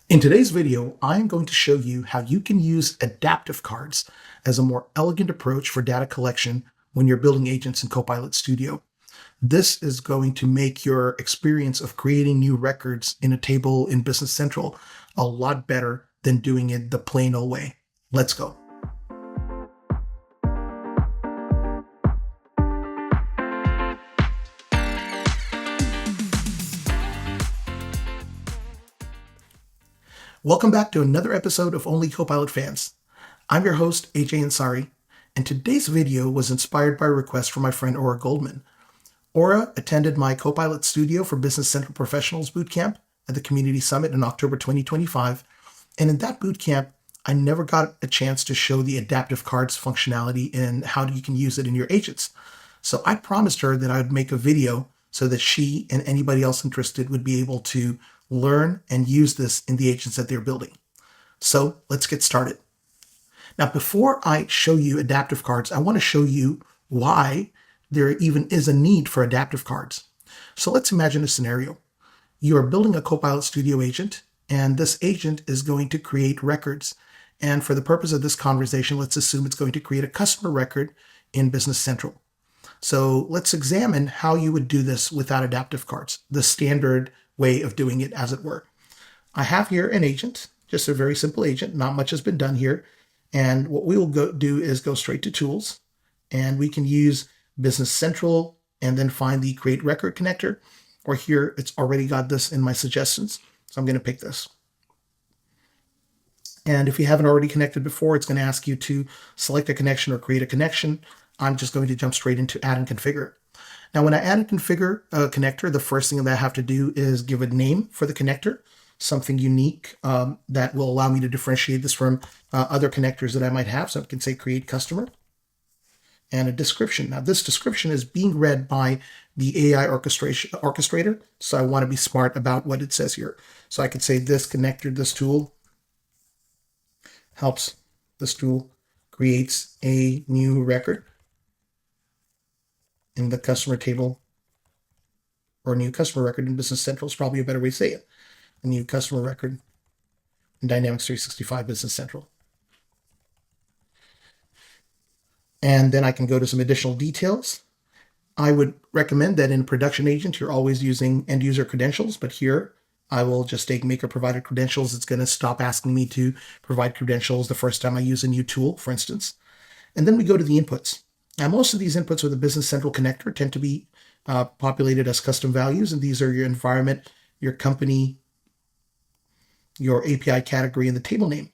In today's video, I am going to show you how you can use adaptive cards as a more elegant approach for data collection when you're building agents in Copilot Studio. This is going to make your experience of creating new records in a table in Business Central a lot better than doing it the plain old way. Let's go. Welcome back to another episode of OnlyCopilotFans. I'm your host, AJ Ansari, and today's video was inspired by a request from my friend Aura Goldman. Aura attended my Copilot Studio for Business Central Professionals Bootcamp at the Community Summit in October 2025, and in that bootcamp, I never got a chance to show the adaptive cards functionality and how you can use it in your agents. So I promised her that I would make a video so that she and anybody else interested would be able to learn and use this in the agents that they're building. So let's get started. Now, before I show you adaptive cards, I want to show you why there even is a need for adaptive cards. So let's imagine a scenario. You are building a Copilot Studio agent, and this agent is going to create records. And for the purpose of this conversation, let's assume it's going to create a customer record in Business Central. So let's examine how you would do this without adaptive cards, the standard way of doing it, as it were. I have here an agent, just a very simple agent. Not much has been done here. And what we will do is go straight to Tools, and we can use Business Central and then find the Create Record connector. Or here, it's already got this in my suggestions. So I'm going to pick this. And if you haven't already connected before, it's going to ask you to select a connection or create a connection. I'm just going to jump straight into Add and Configure. Now, when I add and configure a connector, the first thing that I have to do is give a name for the connector, something unique that will allow me to differentiate this from other connectors that I might have. So I can say Create Customer, and a description. Now, this description is being read by the AI orchestrator, so I want to be smart about what it says here. So I could say this connector, this tool helps, this tool creates a new record in the customer table, or a new customer record in Business Central is probably a better way to say it. A new customer record in Dynamics 365 Business Central. And then I can go to some additional details. I would recommend that in production agent, you're always using end user credentials, but here I will just take maker provided credentials. It's going to stop asking me to provide credentials the first time I use a new tool, for instance. And then we go to the inputs. Now, most of these inputs with the Business Central connector tend to be populated as custom values, and these are your environment, your company, your API category, and the table name.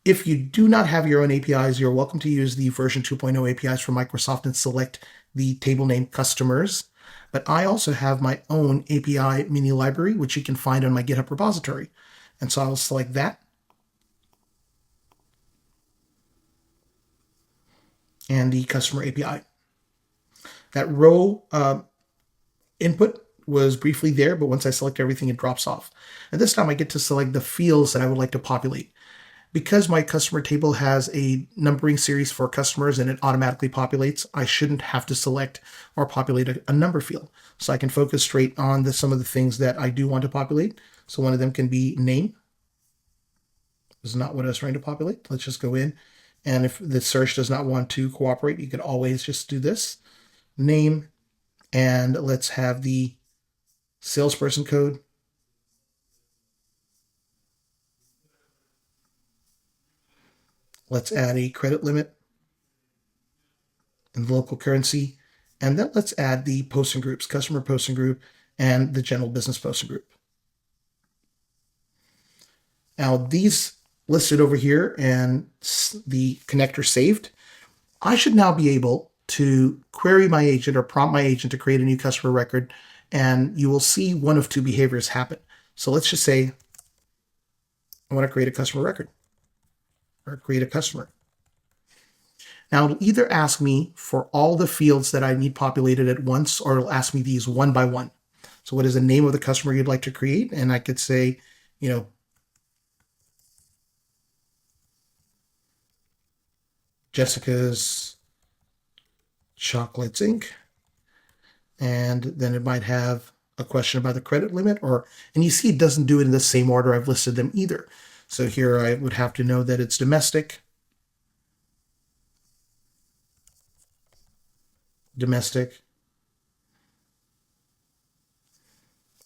If you do not have your own APIs, you're welcome to use the version 2.0 APIs from Microsoft and select the table name customers. But I also have my own API mini library, which you can find on my GitHub repository. And so I will select that. And the customer API. That row input was briefly there, but once I select everything, it drops off. And this time I get to select the fields that I would like to populate. Because my customer table has a numbering series for customers and it automatically populates, I shouldn't have to select or populate a number field. So I can focus straight on some of the things that I do want to populate. So one of them can be name. This is not what I was trying to populate. Let's just go in. And if the search does not want to cooperate, you could always just do this. Name, and let's have the salesperson code. Let's add a credit limit and local currency. And then let's add the posting groups, customer posting group, and the general business posting group. Now, these listed over here and the connector saved, I should now be able to query my agent or prompt my agent to create a new customer record, and you will see one of two behaviors happen. So let's just say I want to create a customer record or create a customer. Now, it'll either ask me for all the fields that I need populated at once, or it'll ask me these one by one. So what is the name of the customer you'd like to create? And I could say, Jessica's Chocolates Inc. And then it might have a question about the credit limit, and you see it doesn't do it in the same order I've listed them either. So here I would have to know that it's domestic,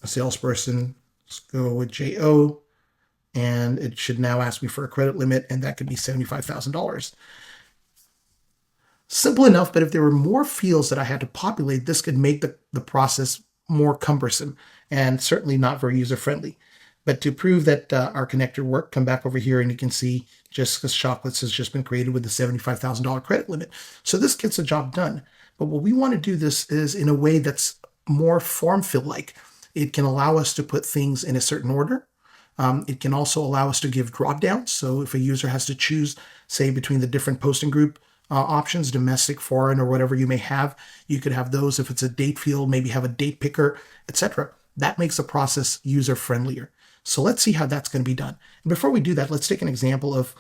a salesperson, let's go with JO, and it should now ask me for a credit limit, and that could be $75,000. Simple enough, but if there were more fields that I had to populate, this could make the process more cumbersome and certainly not very user-friendly. But to prove that our connector worked, come back over here and you can see Jessica's Chocolates has just been created with the $75,000 credit limit. So this gets the job done. But what we want to do this is in a way that's more form-fill-like. It can allow us to put things in a certain order. It can also allow us to give drop-downs. So if a user has to choose, say, between the different posting group options, domestic, foreign, or whatever you may have, you could have those. If it's a date field, maybe have a date picker, etc. That makes the process user-friendlier. So let's see how that's going to be done. And before we do that, let's take an example of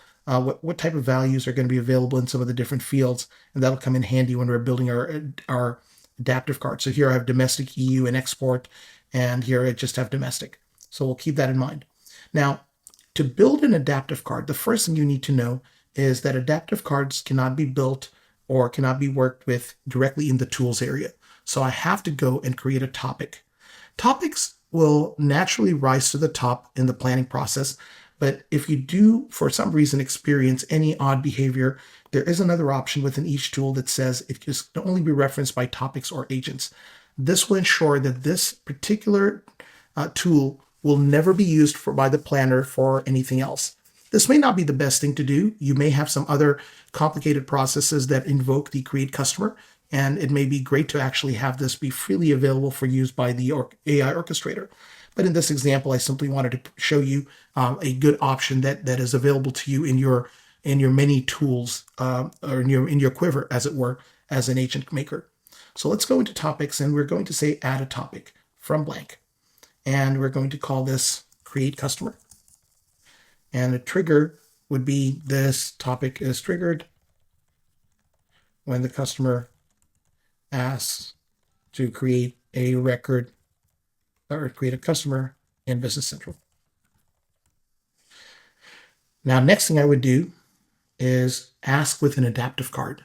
what type of values are going to be available in some of the different fields, and that'll come in handy when we're building our adaptive card. So here I have domestic, EU, and export, and here I just have domestic. So we'll keep that in mind. Now, to build an adaptive card, the first thing you need to know is that adaptive cards cannot be built or cannot be worked with directly in the tools area. So I have to go and create a topic. Topics will naturally rise to the top in the planning process, but if you do, for some reason, experience any odd behavior, there is another option within each tool that says it can only be referenced by topics or agents. This will ensure that this particular tool will never be used by the planner for anything else. This may not be the best thing to do. You may have some other complicated processes that invoke the create customer, and it may be great to actually have this be freely available for use by the AI orchestrator. But in this example, I simply wanted to show you a good option that is available to you in your many tools or in your quiver, as it were, as an agent maker. So let's go into topics, and we're going to say add a topic from blank, and we're going to call this create customer. And the trigger would be this topic is triggered when the customer asks to create a record or create a customer in Business Central. Now, next thing I would do is ask with an adaptive card.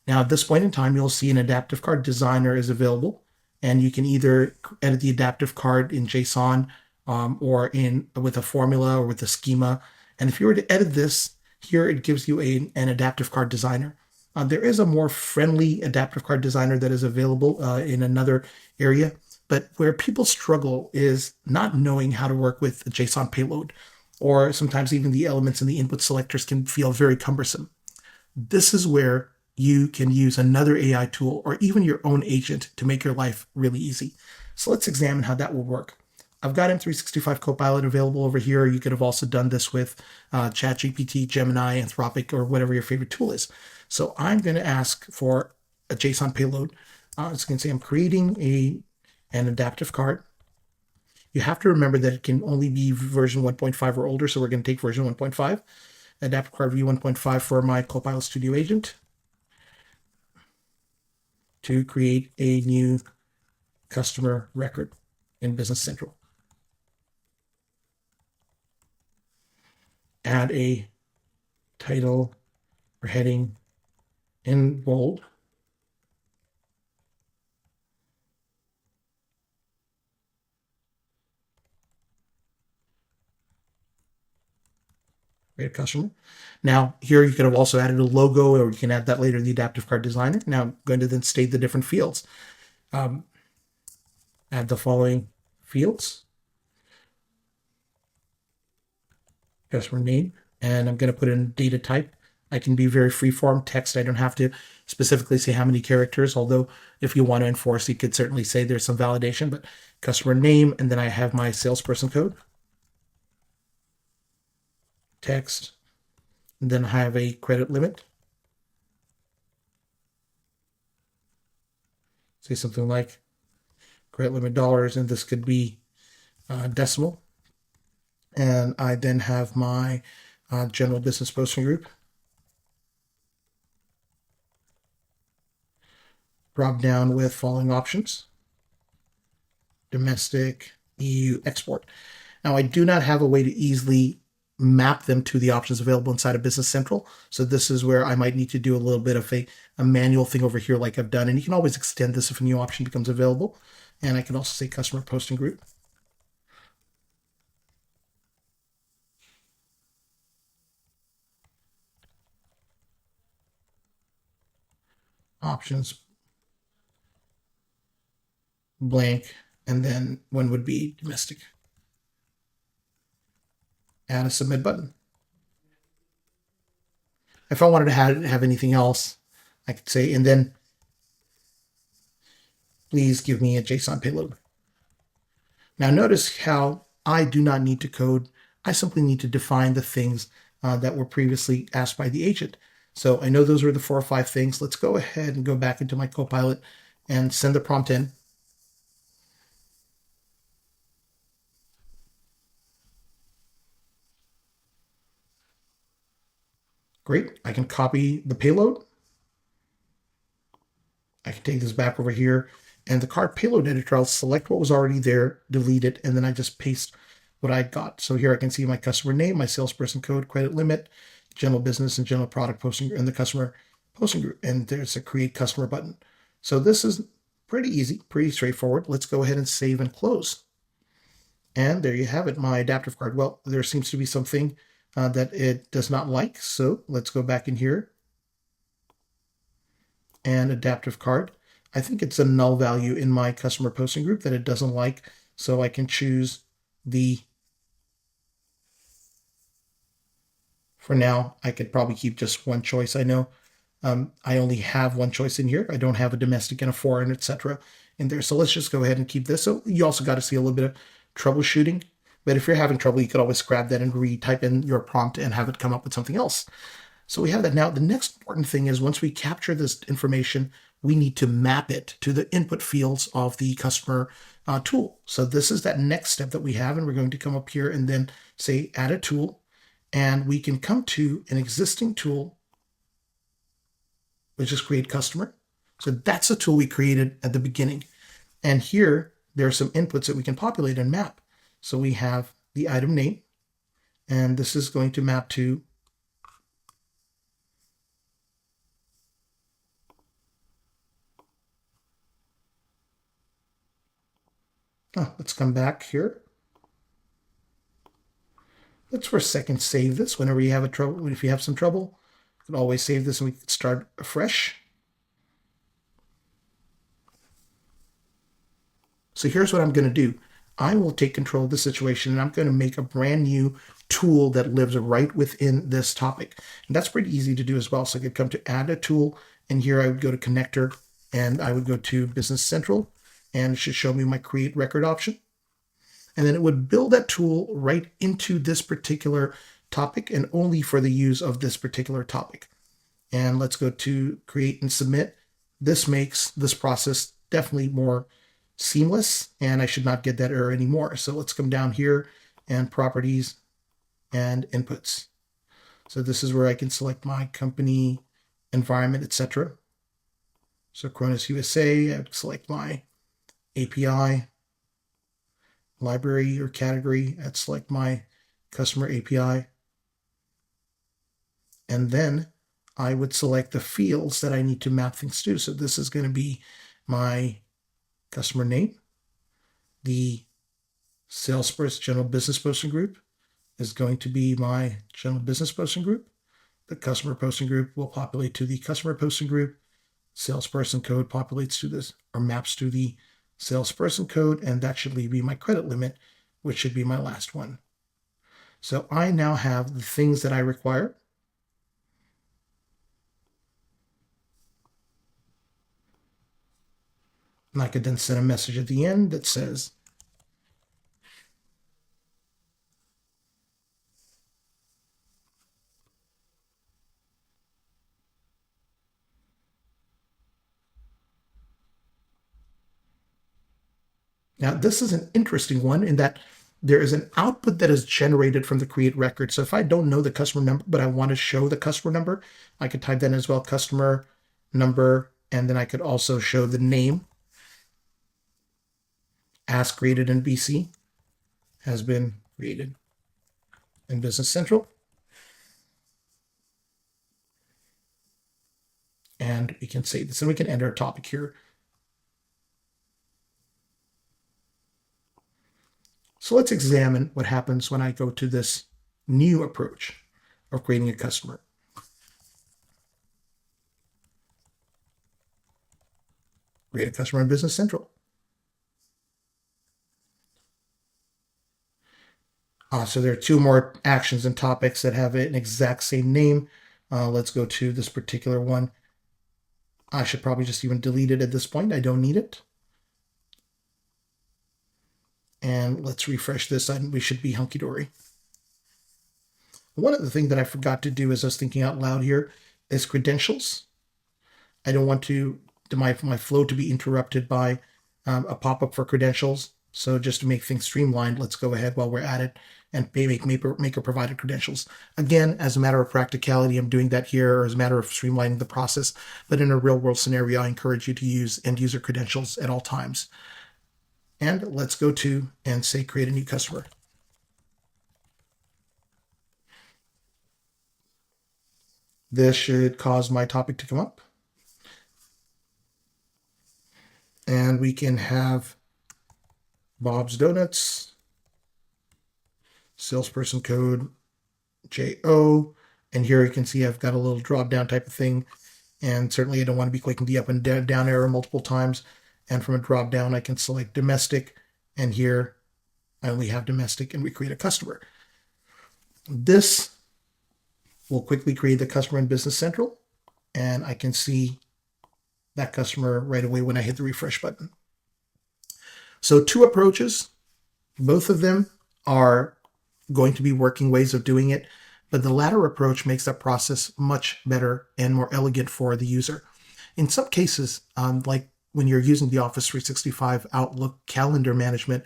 Now, at this point in time, you'll see an adaptive card designer is available, and you can either edit the adaptive card in JSON or with a formula or with a schema. And if you were to edit this, here it gives you an adaptive card designer. There is a more friendly adaptive card designer that is available in another area, but where people struggle is not knowing how to work with a JSON payload, or sometimes even the elements in the input selectors can feel very cumbersome. This is where you can use another AI tool or even your own agent to make your life really easy. So let's examine how that will work. I've got M365 Copilot available over here. You could have also done this with ChatGPT, Gemini, Anthropic, or whatever your favorite tool is. So I'm going to ask for a JSON payload. It's going to say I'm creating an adaptive card. You have to remember that it can only be version 1.5 or older, so we're going to take version 1.5. Adaptive card view 1.5 for my Copilot Studio agent to create a new customer record in Business Central. Add a title or heading in bold. Create a customer. Now, here you could have also added a logo, or you can add that later in the adaptive card designer. Now, I'm going to then state the different fields. Add the following fields. Customer name, and I'm going to put in data type. I can be very freeform text. I don't have to specifically say how many characters, although if you want to enforce, you could certainly say there's some validation, but customer name, and then I have my salesperson code, text, and then I have a credit limit. Say something like credit limit dollars, and this could be decimal. And I then have my general business posting group. Drop down with following options. domestic, EU, export. Now, I do not have a way to easily map them to the options available inside of Business Central. So this is where I might need to do a little bit of a manual thing over here like I've done. And you can always extend this if a new option becomes available. And I can also say customer posting group. Options, blank, and then one would be domestic. Add a submit button. If I wanted to have anything else, I could say, and then please give me a JSON payload. Now notice how I do not need to code. I simply need to define the things that were previously asked by the agent. So I know those were the 4 or 5 things. Let's go ahead and go back into my Copilot and send the prompt in. Great. I can copy the payload. I can take this back over here, and the card payload editor, I'll select what was already there, delete it, and then I just paste what I got. So here I can see my customer name, my salesperson code, credit limit, general business and general product posting, and the customer posting group. And there's a create customer button. So this is pretty easy, pretty straightforward. Let's go ahead and save and close. And there you have it, my adaptive card. Well, there seems to be something that it does not like. So let's go back in here and adaptive card. I think it's a null value in my customer posting group that it doesn't like. So I can choose for now, I could probably keep just one choice. I know I only have one choice in here. I don't have a domestic and a foreign, etc. in there. So let's just go ahead and keep this. So you also got to see a little bit of troubleshooting. But if you're having trouble, you could always grab that and retype in your prompt and have it come up with something else. So we have that. Now, the next important thing is once we capture this information, we need to map it to the input fields of the customer tool. So this is that next step that we have, and we're going to come up here and then say add a tool, and we can come to an existing tool, which is create customer. So that's a tool we created at the beginning. And here, there are some inputs that we can populate and map. So we have the item name, and this is going to map to let's come back here. Let's for a second save this. Whenever you have if you have some trouble, you can always save this and we can start afresh. So here's what I'm going to do. I will take control of the situation and I'm going to make a brand new tool that lives right within this topic. And that's pretty easy to do as well. So I could come to add a tool, and here I would go to connector and I would go to Business Central, and it should show me my create record option. And then it would build that tool right into this particular topic and only for the use of this particular topic. And let's go to create and submit. This makes this process definitely more seamless, and I should not get that error anymore. So let's come down here and properties and inputs. So this is where I can select my company, environment, etc. So Cronus USA, I would select my API, library or category, I'd select my customer API. And then I would select the fields that I need to map things to. So this is going to be my customer name. The salesperson general business posting group is going to be my general business posting group. The customer posting group will populate to the customer posting group. Salesperson code populates to this or maps to the salesperson code, and that should leave me my credit limit, which should be my last one. So I now have the things that I require. And I could then send a message at the end that says, now this is an interesting one in that there is an output that is generated from the create record. So if I don't know the customer number, but I want to show the customer number, I could type that in as well, customer number, and then I could also show the name as created in BC has been created in Business Central. And we can save this and we can enter a topic here. So let's examine what happens when I go to this new approach of creating a customer. Create a customer in Business Central. So there are two more actions and topics that have an exact same name. Let's go to this particular one. I should probably just even delete it at this point. I don't need it. And let's refresh this and we should be hunky-dory. One of the things that I forgot to do as I was thinking out loud here is credentials. I don't want my flow to be interrupted by a pop-up for credentials. So just to make things streamlined, let's go ahead while we're at it and make Maker provided credentials. Again, as a matter of practicality, I'm doing that here, or as a matter of streamlining the process. But in a real world scenario, I encourage you to use end user credentials at all times. And let's go to and say create a new customer. This should cause my topic to come up. And we can have Bob's Donuts, salesperson code JO. And here you can see I've got a little drop down type of thing. And certainly I don't want to be clicking the up and down arrow multiple times. And from a drop down, I can select domestic. And here I only have domestic and we create a customer. This will quickly create the customer in Business Central. And I can see that customer right away when I hit the refresh button. So two approaches, both of them are going to be working ways of doing it, but the latter approach makes that process much better and more elegant for the user. In some cases, like when you're using the Office 365 Outlook calendar management,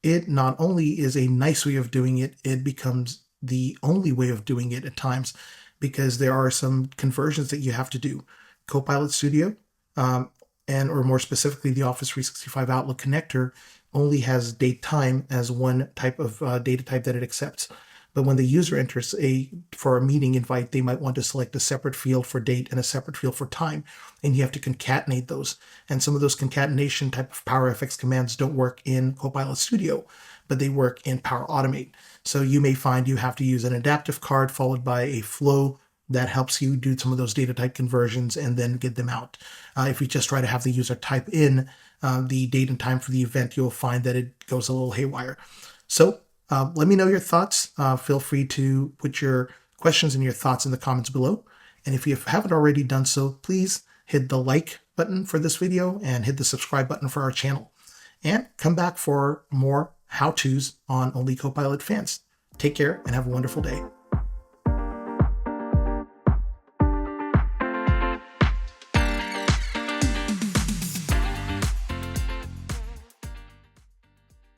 it not only is a nice way of doing it, it becomes the only way of doing it at times because there are some conversions that you have to do. Copilot Studio, or more specifically, the Office 365 Outlook connector only has date time as one type of data type that it accepts. But when the user enters for a meeting invite, they might want to select a separate field for date and a separate field for time. And you have to concatenate those. And some of those concatenation type of PowerFX commands don't work in Copilot Studio, but they work in Power Automate. So you may find you have to use an adaptive card followed by a flow that helps you do some of those data type conversions and then get them out. If you just try to have the user type in the date and time for the event, you'll find that it goes a little haywire. So let me know your thoughts. Feel free to put your questions and your thoughts in the comments below. And if you haven't already done so, please hit the like button for this video and hit the subscribe button for our channel. And come back for more how-tos on OnlyCopilotFans. Take care and have a wonderful day.